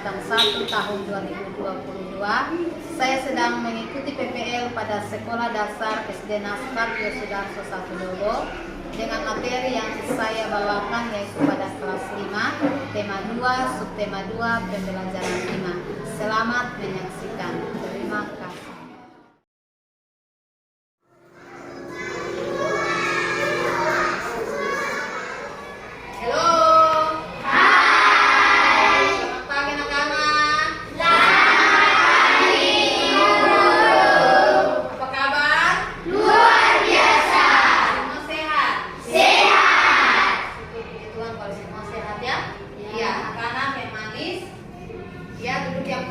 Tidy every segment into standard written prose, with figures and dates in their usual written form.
angkatan 1 tahun 2022. Saya sedang mengikuti PPL pada Sekolah Dasar SD Nastar Yosudarso 1 Dodo dengan materi yang saya bawakan yaitu pada kelas 5, tema 2, subtema 2, pembelajaran 5. Selamat menyaksikan. Terima kasih.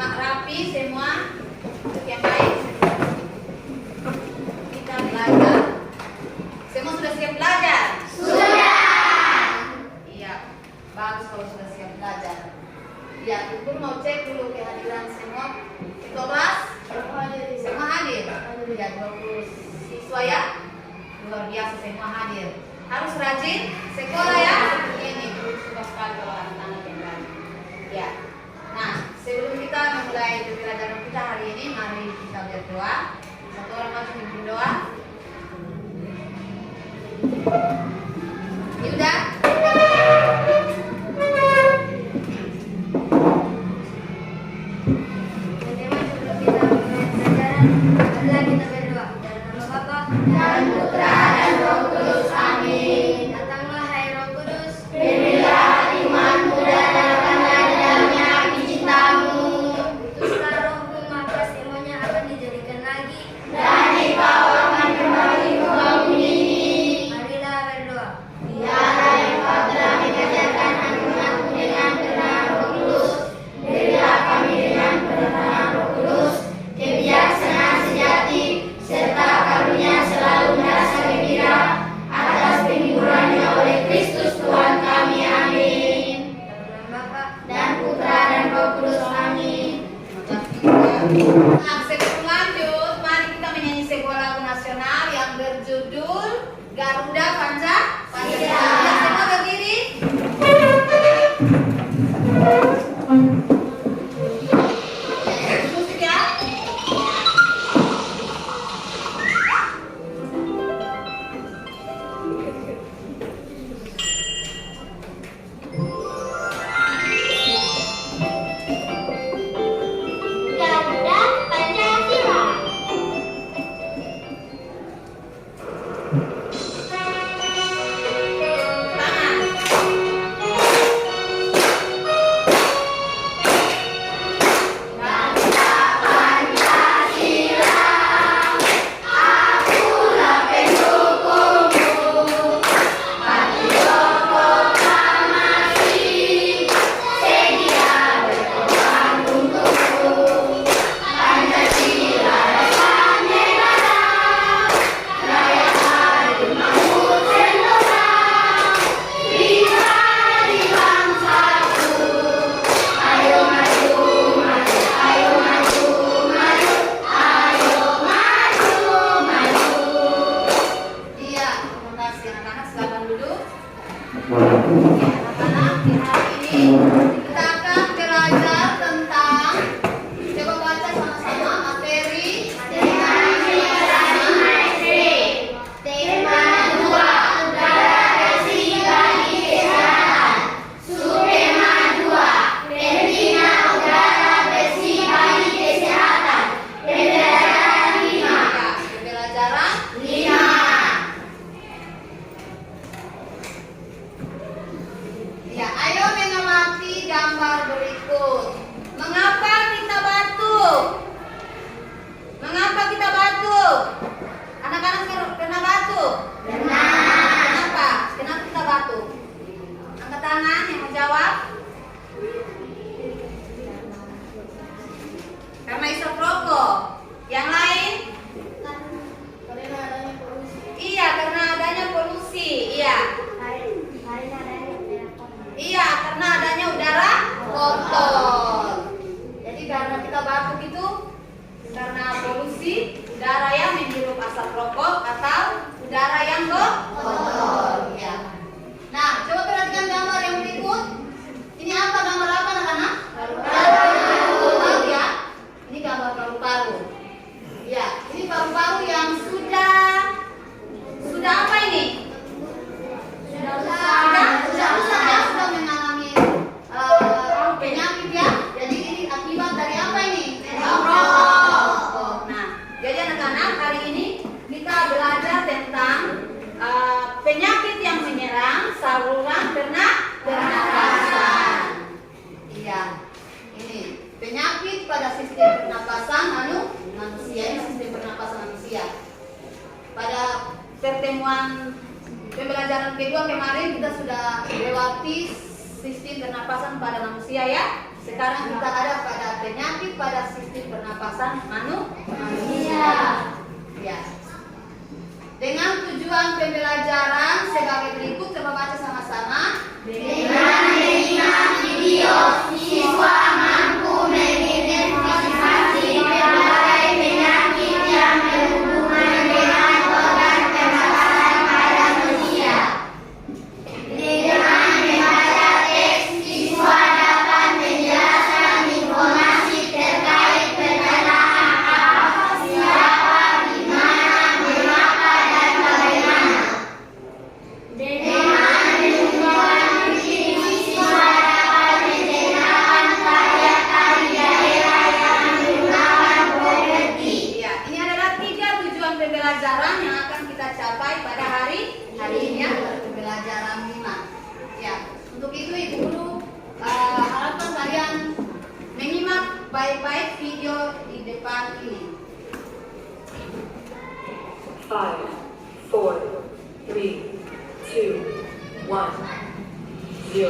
Rapi semua, duduk yang baik. Kita belajar. Semua sudah siap belajar? Sudah. Iya, bagus kalau sudah siap belajar. Ya, ibu mau cek dulu kehadiran semua. Ketua kelas? Semua hadir. Ya, 20 siswa ya. Luar biasa semua hadir. Harus rajin sekolah ya. Ini suka sekali kalau anak-anak yang rajin. Ya. Nah, sebelum kita memulai pembelajaran kita hari ini, mari kita berdoa. Satu orang maju pimpin doa. Yuda. Marilah kita berdoa. Dalam nama Bapa dan Putra dan Roh Kudus. Amin. Datanglah hai Roh Kudus. Berilah imanmu dan nyatakanlah di dalamnya cintamu. Utuslah Rohmu maka semuanya akan dijadikan lagi dan Engkau akan kembali ke bumi ini. Marilah berdoa. Dialah yang Kau telah mengajarkan anak-anakmu dengan kebenaran Roh Kudus. Berilah kami dengan kebenaran Roh Kudus kebijaksanaan sejati serta karunia selalu merasa gembira atas penghiburannya oleh Kristus Tuhan kami. Amin. Dalam nama Bapa dan Putra dan Roh Kudus. Amin. Nah, sebelum lanjut, mari kita menyanyi sebuah lagu nasional yang berjudul Garuda Pancasila. Semua berdiri. Musik ya. Garuda Pancasila. Anak-anak, di hari ini kita akan belajar tentang, coba baca sama-sama materi tema 2 udara bersih bagi kesehatan. Subtema 2 pentingnya udara bersih bagi kesehatan. Pembelajaran 5. Pembelajaran 5. Ya, ayo mengamati gambar berikut. Mengapa kita batuk? Mengapa kita batuk? Anak-anak pernah batuk? Pernah. Kenapa? Kenapa kita batuk? Angkat tangan yang menjawab. Karena isap rokok. Yang lain? Karena adanya polusi. Iya, karena adanya polusi. Iya. Iya, karena adanya udara kotor. Jadi karena kita batuk itu karena polusi udara yang menghirup asap rokok atau udara yang kotor. Ya. Nah, coba perhatikan gambar yang berikut. Ini apa gambar apa anak-anak? pertemuan pembelajaran kedua kemarin kita sudah lewati sistem pernapasan pada manusia ya. Sekarang kita ada pada penyakit pada sistem pernapasan manusia. Ya. Dengan tujuan pembelajaran sebagai berikut, coba baca sama-sama. Dengan menyimak video, siswa mampu mengidentifikasi berbagai penyakit yang berhubungan dengan organ pernapasan pada manusia. Dengan membaca teks, siswa dapat menjelaskan informasi terkait perkenaan apa, siapa, di mana, mengapa, dan bagaimana. Dengan menunjukkan visi, siswa dapat menceritakan karya-karya daerah yang menggunakan properti. Ya, ini adalah 3 tujuan pembelajaran yang akan kita capai pada hari ini ya, pembelajaran 5. Ya, untuk itu Ibu Guru harapkan kalian menyimak baik-baik video di depan ini. 5, 4, 3, 2, 1, 0.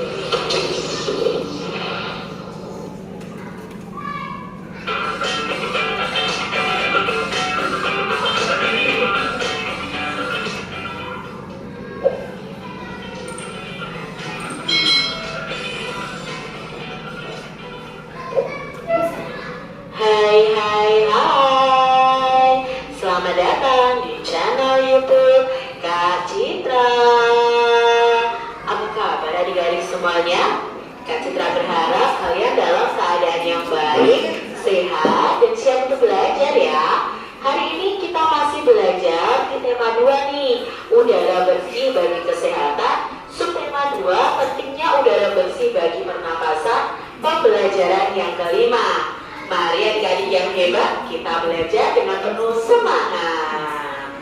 Hai, selamat datang di channel YouTube Kak Citra. Apa kabar adik-adik semuanya? Kak Citra berharap kalian dalam keadaan yang baik, sehat, dan siap untuk belajar ya. Hari ini kita masih belajar di tema 2 nih, udara bersih bagi kesehatan. Subtema 2, pentingnya udara bersih bagi pernapasan, pembelajaran yang kelima. Mari adik-adik yang hebat, kita belajar dengan penuh semangat.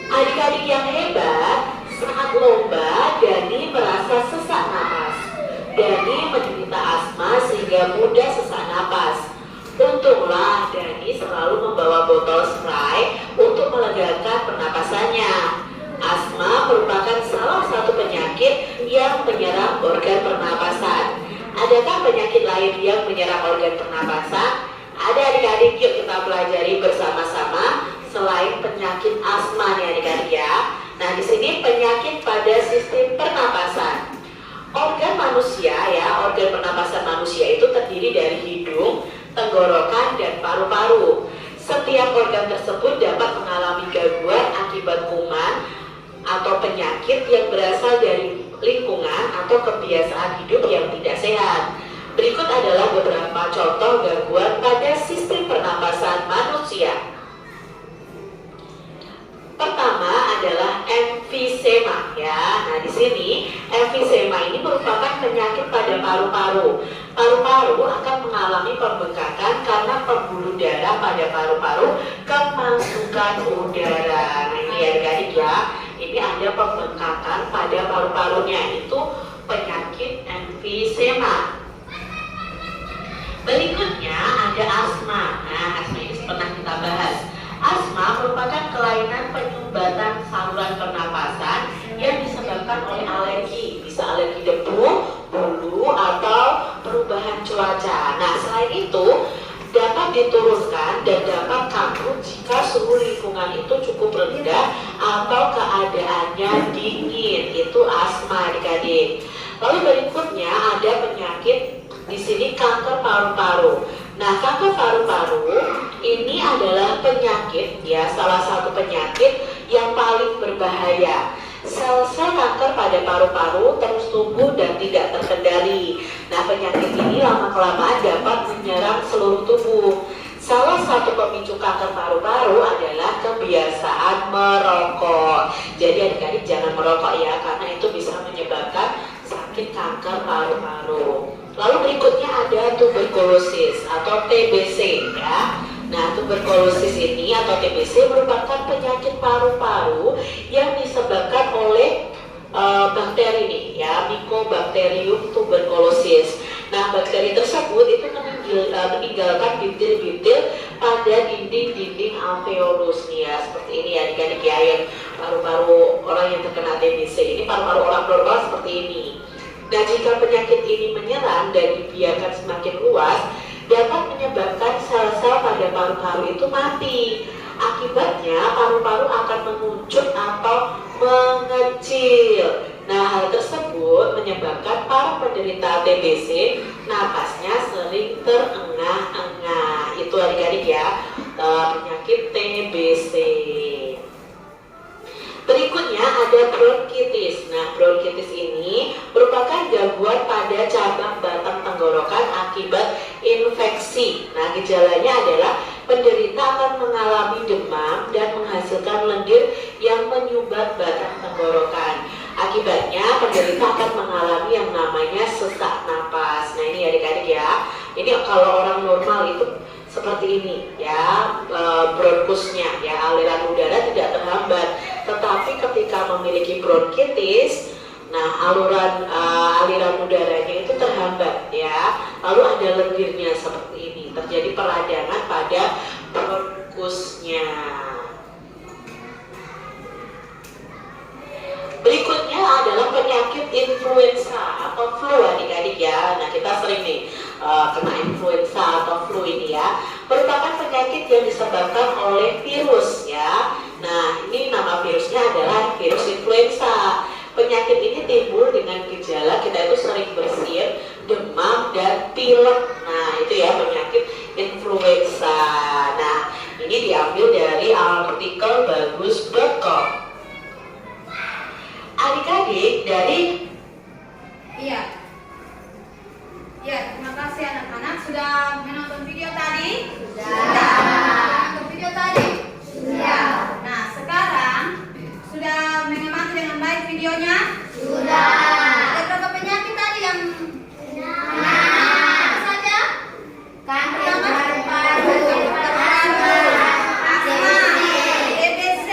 Adik-adik yang hebat, saat lomba Dani merasa sesak napas. Dani menderita asma sehingga mudah sesak napas. Untunglah Dani selalu membawa botol spray untuk melegakan pernapasannya. Asma merupakan salah satu penyakit yang menyerang organ pernapasan. Adakah penyakit lain yang menyerang organ pernapasan? Ada adik-adik, yuk kita pelajari bersama-sama. Selain penyakit asma nih adik-adik ya. Nah di sini penyakit pada sistem pernapasan. Organ manusia ya, organ pernapasan manusia itu terdiri dari hidung, tenggorokan, dan paru-paru. Setiap organ tersebut dapat mengalami gangguan akibat kuman atau penyakit yang berasal dari lingkungan atau kebiasaan hidup yang tidak sehat. Berikut adalah beberapa contoh gangguan pada sistem pernapasan manusia. Pertama adalah emfisema ya. Nah, di sini emfisema ini merupakan penyakit pada paru-paru. Paru-paru akan mengalami pembengkakan karena pembuluh darah pada paru-paru kemasukan udara. Nah, ini adik-adik ya. Ini ada pembengkakan pada paru-parunya, itu penyakit emfisema. Berikutnya ada asma. Nah, asma ini pernah kita bahas. Asma merupakan kelainan penyumbatan saluran pernapasan yang disebabkan oleh alergi, bisa alergi debu, bulu, atau perubahan cuaca. Nah, selain itu dapat diturunkan dan dapat kambuh jika suhu lingkungan itu cukup rendah atau keadaannya dingin. Itu asma adik-adik. Lalu berikutnya ada penyakit di sini kanker paru-paru. Nah, kanker paru-paru ini adalah penyakit ya, salah satu penyakit yang paling berbahaya. Sel-sel kanker pada paru-paru terus tumbuh dan tidak terkendali. Nah, penyakit ini lama-kelamaan dapat menyerang seluruh tubuh. Salah satu pemicu kanker paru-paru adalah kebiasaan merokok. Jadi adik-adik jangan merokok ya, karena itu bisa menyebabkan sakit kanker paru-paru. Lalu berikutnya ada tuberkulosis atau TBC ya. Nah, tuberkulosis ini atau TBC merupakan penyakit paru-paru yang disebabkan oleh bakteri nih ya, Mycobacterium tuberculosis. Nah, bakteri tersebut itu meninggalkan bintil-bintil pada dinding dinding-dinding alveolus nih ya, seperti ini ya adik-adik ya, yang paru-paru orang yang terkena TBC. Ini paru-paru orang normal seperti ini. Nah, jika penyakit ini menyerang dan dibiarkan semakin luas, dapat menyebabkan sel-sel pada paru-paru itu mati. Akibatnya paru-paru akan mengucut atau mengecil. Nah, hal tersebut menyebabkan para penderita TBC napasnya sering terengah-engah. Itu adik-adik ya, penyakit TBC. Berikutnya ada bronkitis. Nah, bronkitis ini merupakan gangguan pada cabang batang tenggorokan akibat infeksi. Nah, gejalanya adalah penderita akan mengalami demam dan menghasilkan lendir yang menyumbat batang tenggorokan. Akibatnya penderita akan mengalami yang namanya sesak napas. Nah, ini adik-adik ya. Ini kalau orang normal itu seperti ini ya, bronkusnya ya, aliran udara tidak terhambat. Tetapi ketika memiliki bronkitis, nah aliran udaranya itu terhambat ya. Lalu ada lendirnya seperti ini, terjadi peradangan pada bronkusnya. Berikutnya adalah penyakit influenza atau flu adik-adik ya. Nah, kita sering nih kena influenza atau flu ini ya. Merupakan penyakit yang disebabkan oleh virus ya. Nah, ini nama virusnya adalah virus influenza. Penyakit ini timbul dengan gejala kita itu sering bersin, demam, dan pilek. Nah, itu ya penyakit influenza. Nah, ini diambil dari artikel bagus.com. Adik-adik dari terima kasih anak-anak sudah menonton video tadi. Sudah. Menonton video tadi. Sudah. Nah, sekarang sudah mengamati dengan baik videonya. Sudah. Ada berapa penyakit tadi yang Nah. apa saja? Kanker Pertama, paru-paru, asma, TBC,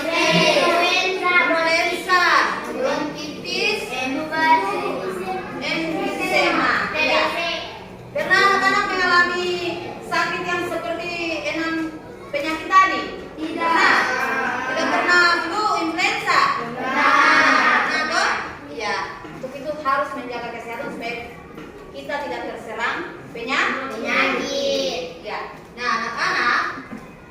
influenza, bronkitis, emfisema. Ya. Pernah anak-anak mengalami sakit yang seperti 6 penyakit tadi? Tidak. Tidak pernah flu, influenza? Pernah dong? Iya. Untuk itu harus menjaga kesehatan supaya kita tidak terserang penyakit. Ya. Nah, anak-anak,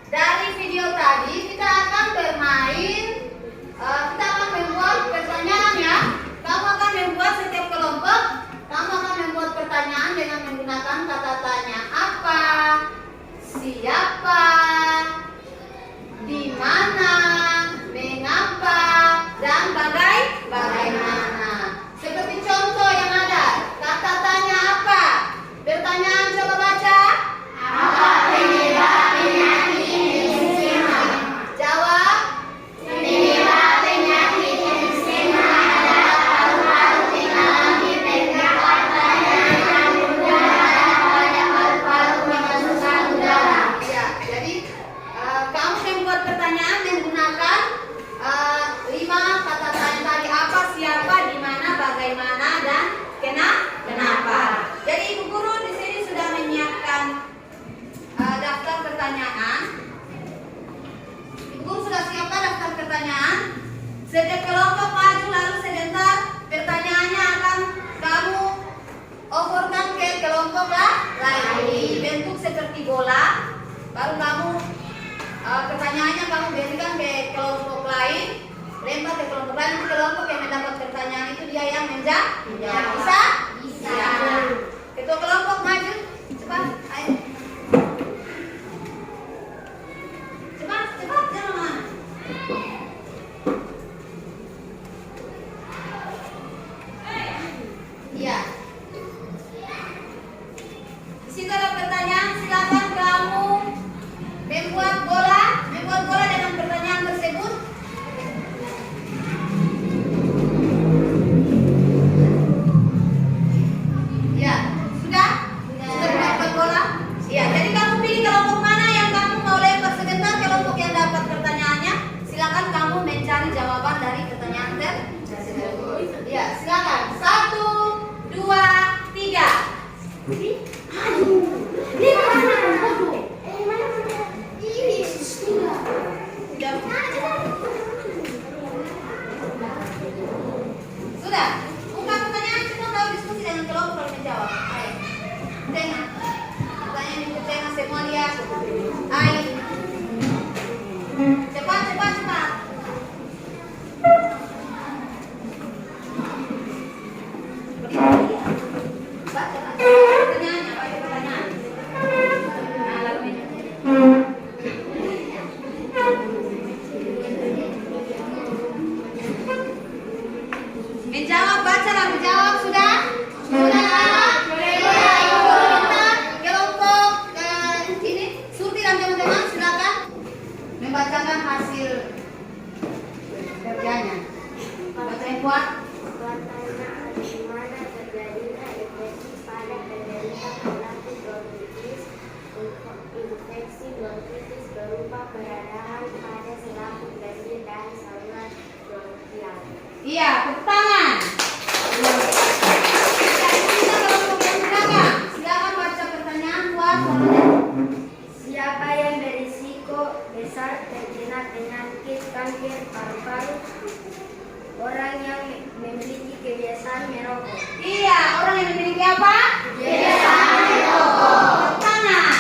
dari video tadi kita akan bermain. Kita akan membuat pertanyaan ya. Kamu akan membuat setiap kelompok. Kamu akan membuat pertanyaan dengan menggunakan kata tanya. Apa? Siapa? Di mana? Mengapa? Dan bagaimana? Seperti contoh yang ada. Kata tanya apa? Pertanyaan coba baca. Apa penyebab penyakit emfisema? Jawab. Penyebab penyakit emfisema adalah paru-paru mengalami peningkatan tekanan udara pada paru-paru memasukkan udara. Ya, jadi kamu membuat pertanyaan menggunakan 5 kata tanya tadi. Apa, siapa, di mana, bagaimana, dan kenapa. Jadi Ibu Guru di sini sudah menyiapkan daftar pertanyaan. Ibu Guru sudah siapkan daftar pertanyaan. Setiap kelompok maju lalu sebentar pertanyaannya akan kamu oporkan ke kelompok lain. Bentuk seperti bola. Baru kamu pertanyaannya kamu berikan ke kelompok lain, lempar ke kelompok lain. Kelompok yang mendapat pertanyaan itu dia yang menjawab. Bisa? Bisa. Ketua kelompok maju, cepat, ayo. Cepat, jangan lama. Iya. Di situ ada pertanyaan, silakan kamu membuat bola dengan pertanyaan tersebut. Ya, sudah? Sudah Iya, tepuk tangan. Kita kelompok yang belakang. Silakan baca pertanyaan buat Siapa yang berisiko besar terkena penyakit kanker paru-paru? Orang yang memiliki kebiasaan merokok. Iya, orang yang memiliki apa? Kebiasaan merokok. Tepuk tangan.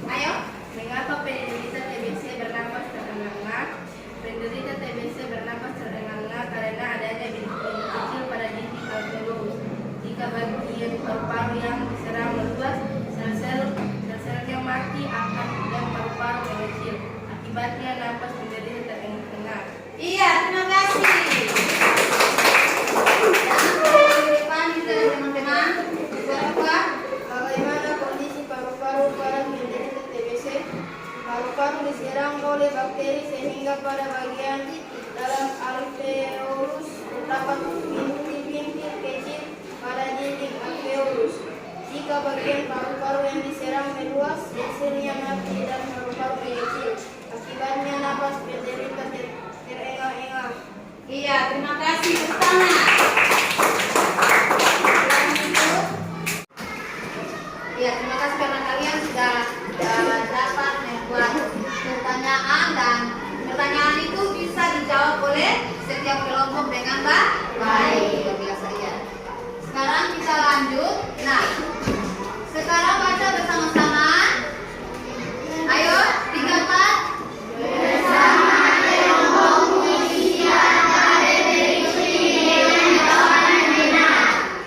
Ayo. Mengapa penderita TBC bernapas terengah-engah? Penderita TBC bernapas terengah-engah karena adanya bintik kecil pada dinding alveolus. Jika bagian paru-paru yang diserang meluas, sel-selnya mati akan dan paru-paru mengecil. Akibatnya napas penderita terengah-engah. Iya, terima kasih. Depan kita teman-teman. Berapa? Bagaimana kondisi paru-paru para penderita TBC? Paru-paru diserang oleh bakteri sehingga pada bagian dalam alveolus terdapat bintik-bintik kecil pada dinding alveolus. Jika bagian paru-paru yang diserang meluas, hasilnya mati dan paru-paru mengecil. Akibatnya napas penderita terengah-engah. Iya, terima kasih. Tepuk tangan. Iya, terima kasih karena kalian sudah dapat membuat pertanyaan dan pertanyaan itu bisa dijawab oleh setiap kelompok dengan baik. Luar biasa ya. Sekarang kita lanjut. Nah, sekarang baca bersama-sama. Ayo, 3, 4.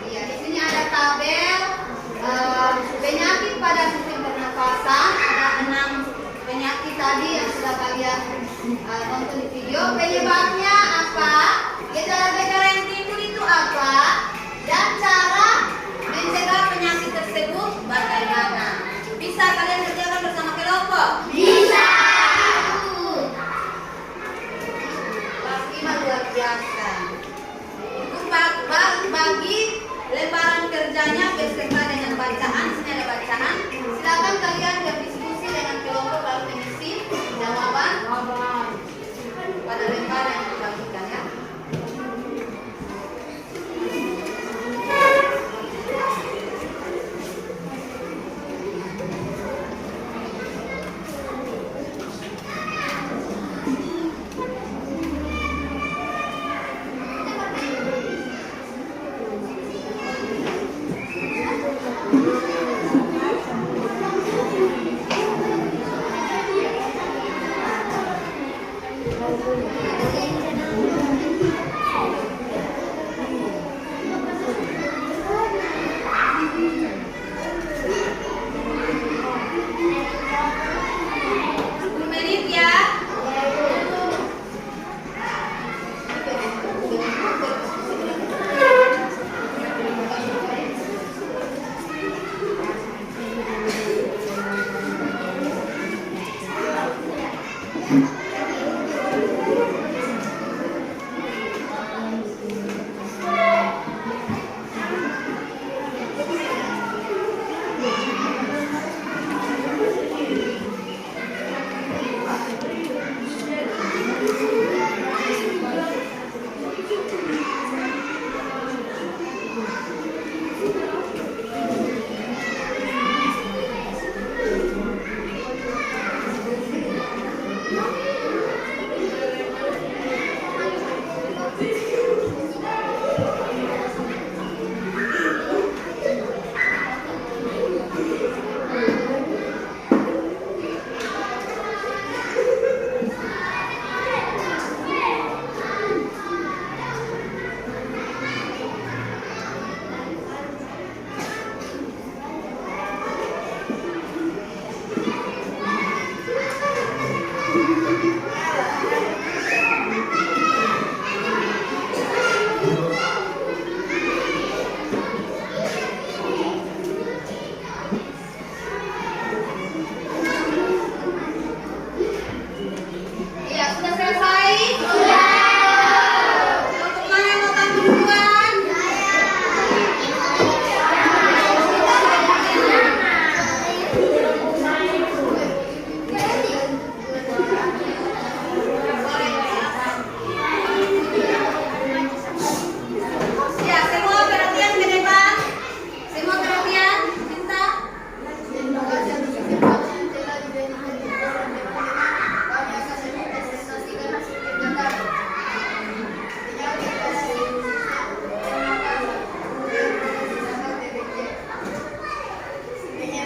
Iya, di sini ada tabel penyakit pada sistem pernapasan. Ada 6 penyakit tadi yang sudah kalian nonton di video. Penyebabnya apa? Gejala-gejala yang timbul itu apa? Dan cara mencegah penyakit tersebut bagaimana? Bisa kalian kerjakan bersama kelompok? Bisa. Kelas 5 luar biasa. Untuk bagi lembaran kerjanya beserta dengan bacaan, sini ada bacaan. Silakan kalian berdiskusi dengan kelompok lalu mengisi jawaban pada lembar yang dibagikan ya.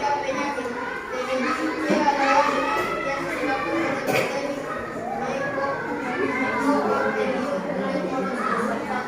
penyebab penyakit. TBC adalah penyakit yang disebabkan oleh bakteri Mycobacterium tuberculosis serta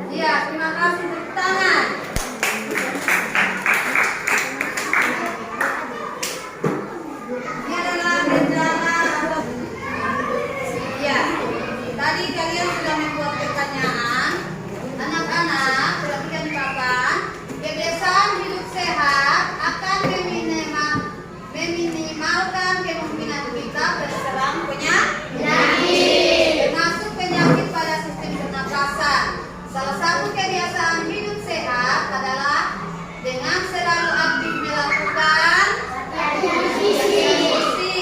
Iya, terima kasih, tepuk tangan. Ini adalah gejala atau ya. Tadi kalian sudah membuat pertanyaan. Anak-anak, perhatikan di papan. Kebiasaan hidup sehat akan meminimalkan kemungkinan kita terserang penyakit, termasuk penyakit pada sistem pernapasan. Salah satu kebiasaan hidup sehat adalah dengan selalu aktif melakukan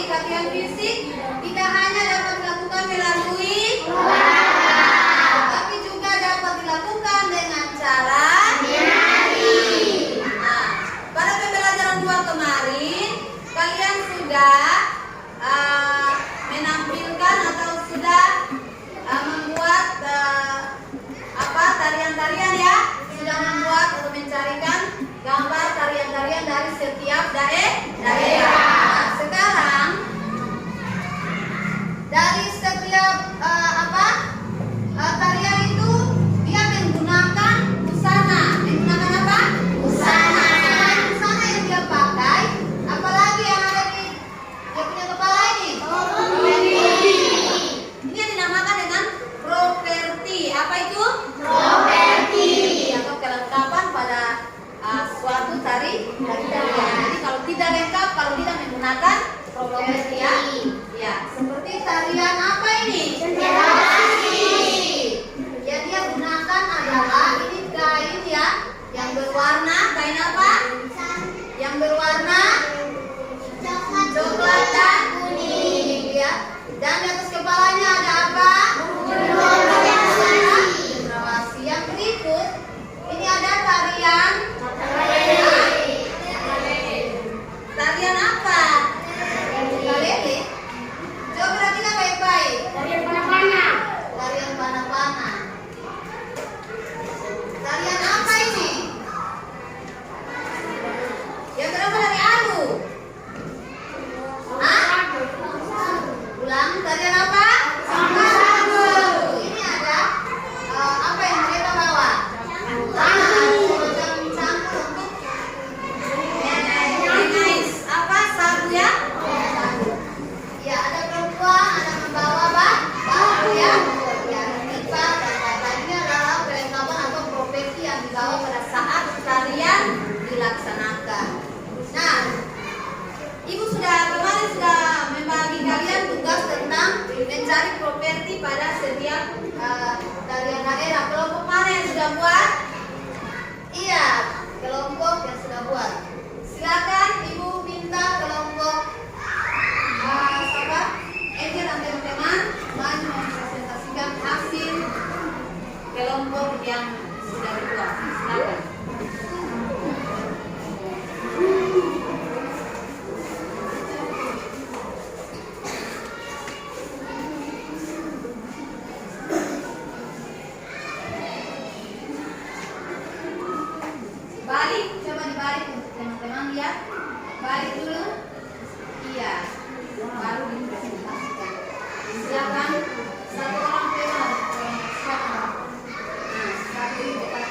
latihan fisik tidak hanya dapat dilakukan melalui tetapi juga dapat dilakukan dengan cara menari. Nah, pada pembelajaran 2 kemarin kalian sudah menampilkan atau sudah membuat tarian-tarian ya, sudah membuat atau mencarikan gambar tarian-tarian dari setiap daerah. Nah, sekarang dari setiap tarian itu dia menggunakan busana. Menggunakan apa? Busana. Selain busana yang dia pakai, apalagi yang ada di dia punya kepala ini? Properti. Ini yang dinamakan dengan properti. Apa itu? Properti atau kelengkapan pada suatu tarian. Jadi kalau tidak lengkap, kalau tidak menggunakan properti ya, seperti tarian apa ini? Yang dia gunakan adalah ini kain ya, yang berwarna, kain apa? Yang berwarna coklat dan kuning ya. Dan di atas kepalanya ada apa? Cendrawasih. Yang berikut ini ada tarian apa? Ukulele. Coba perhatikan baik-baik. Tarian panah-panah. Tarian apa ini? Yang berapa dari alu? Ulang, tarian apa? Sagu. Ini ada apa yang mereka bawa? Semacam cangkul untuk mengais apa sagu ya? Ya, ada perempuan, ada membawa batu ya. Yang menimpa dan tadinya adalah perlengkapan atau profesi yang dibawa pada saat tarian dilaksanakan. Nah, Ibu kemarin sudah membagi kalian tugas tentang mencari properti pada setiap tarian daerah. Kelompok mana yang sudah buat? Iya, kelompok yang sudah buat. Silakan Ibu minta kelompok Eja dan teman-teman maju mempresentasikan hasil kelompok yang sudah dibuat. Silakan. Balik, coba dibalik untuk teman-teman ya. Balik dulu. Iya. Baru dipresentasikan. Silakan satu orang pegang. Silakan. Nah, satu di dekat.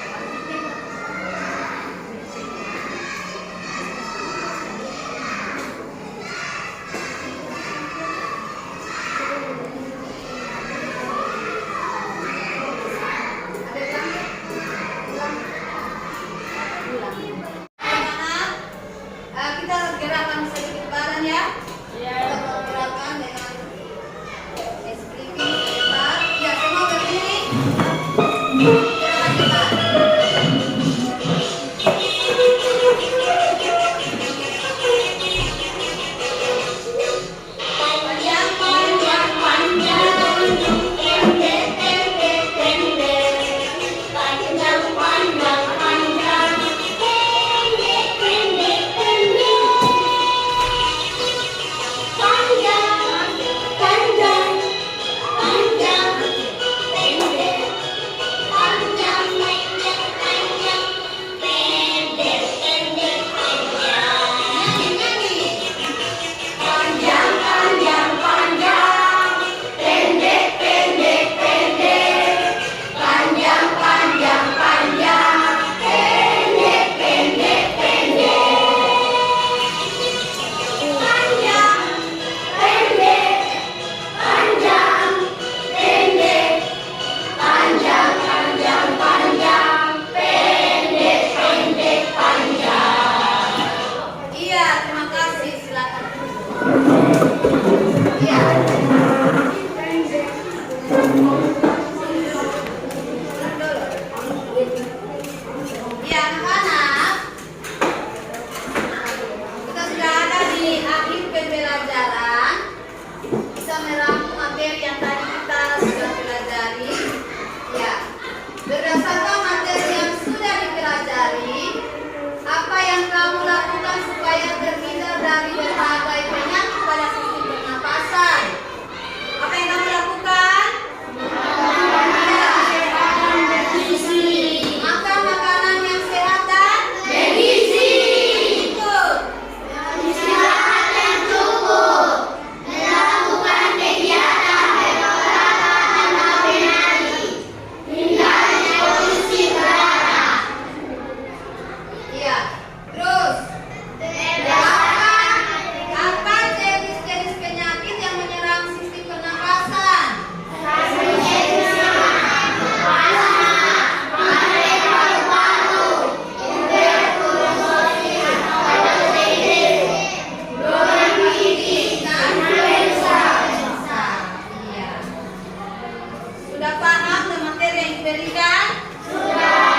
diberikan? Sudah.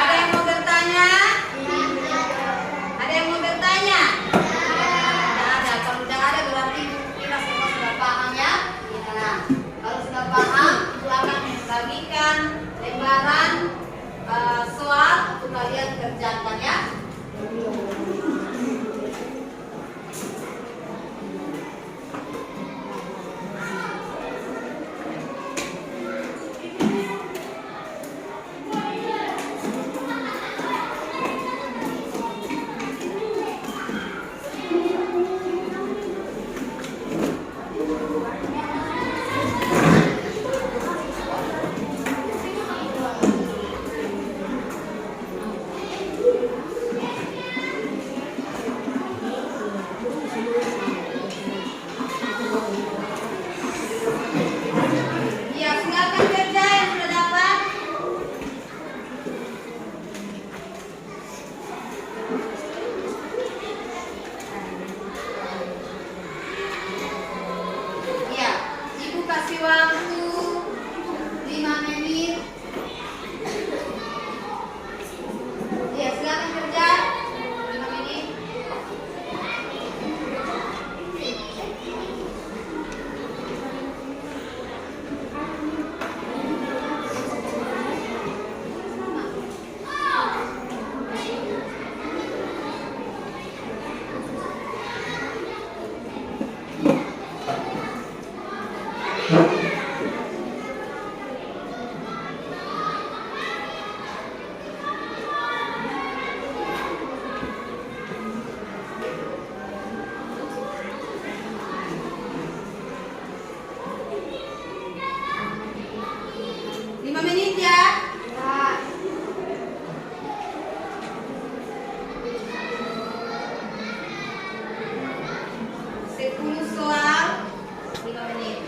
Ada yang mau bertanya? Ada yang mau bertanya? Tidak ada. Kalau tidak ada berarti kita semua sudah paham ya? Ya. Kalau sudah paham, Ibu akan membagikan lembaran soal untuk kalian kerjakan ya. Ya, silakan kerja yang sudah dapat. Ya, Ibu kasih waktu 5 menit. Ya, silakan kerja 5 menit. Lima menit ya. Sepuluh soal 5 menit.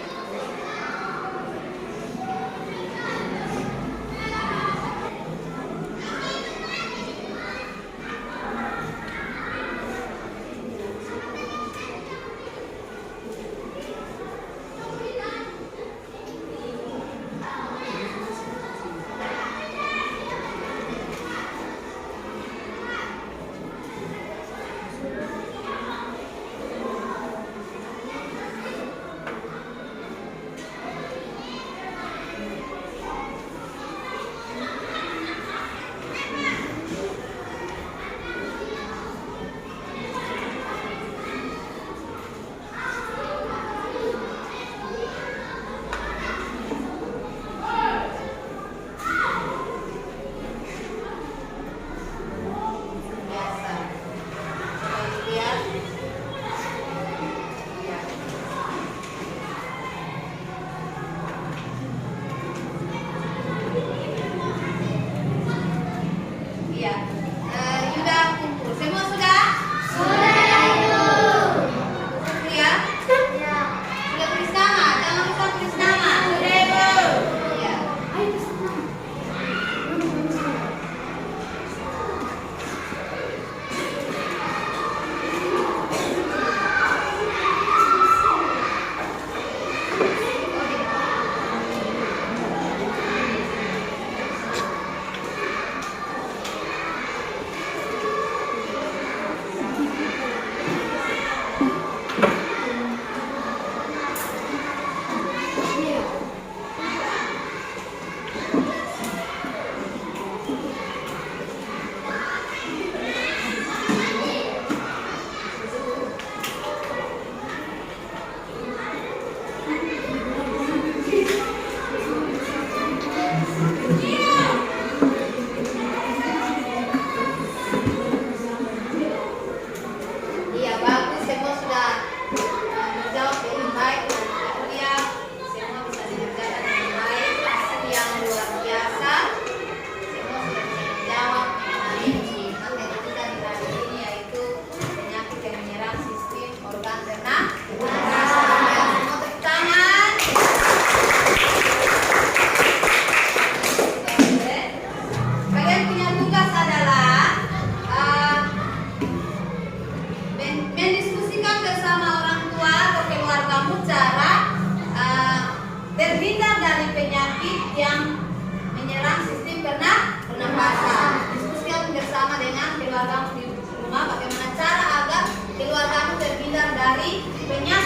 Biasa. Coba lihat. Ya. Iya. Sudah kumpul. Semua sudah? Sudah. Ya. Sudah tulis nama. Jangan lupa tulis nama. Sudah, Ibu. Iya. Iya, bagus. Semua sudah menjawab dengan baik. Kemudian semua bisa dikerjakan dengan baik. Hasil yang luar biasa. Semua sudah bisa menjawab mengenai matematika di hari ini, yaitu penyakit yang menyerang sistem organ cerna. Ya, semua tepuk tangan. Kalian punya tugas adalah mendiskusikan bersama orang tua atau keluargamu cara terhindar dari penyakit yang menyerang menyerang sistem pernapasan. Diskusikan bersama dengan keluargamu di rumah bagaimana cara agar keluargamu terhindar dari penyakit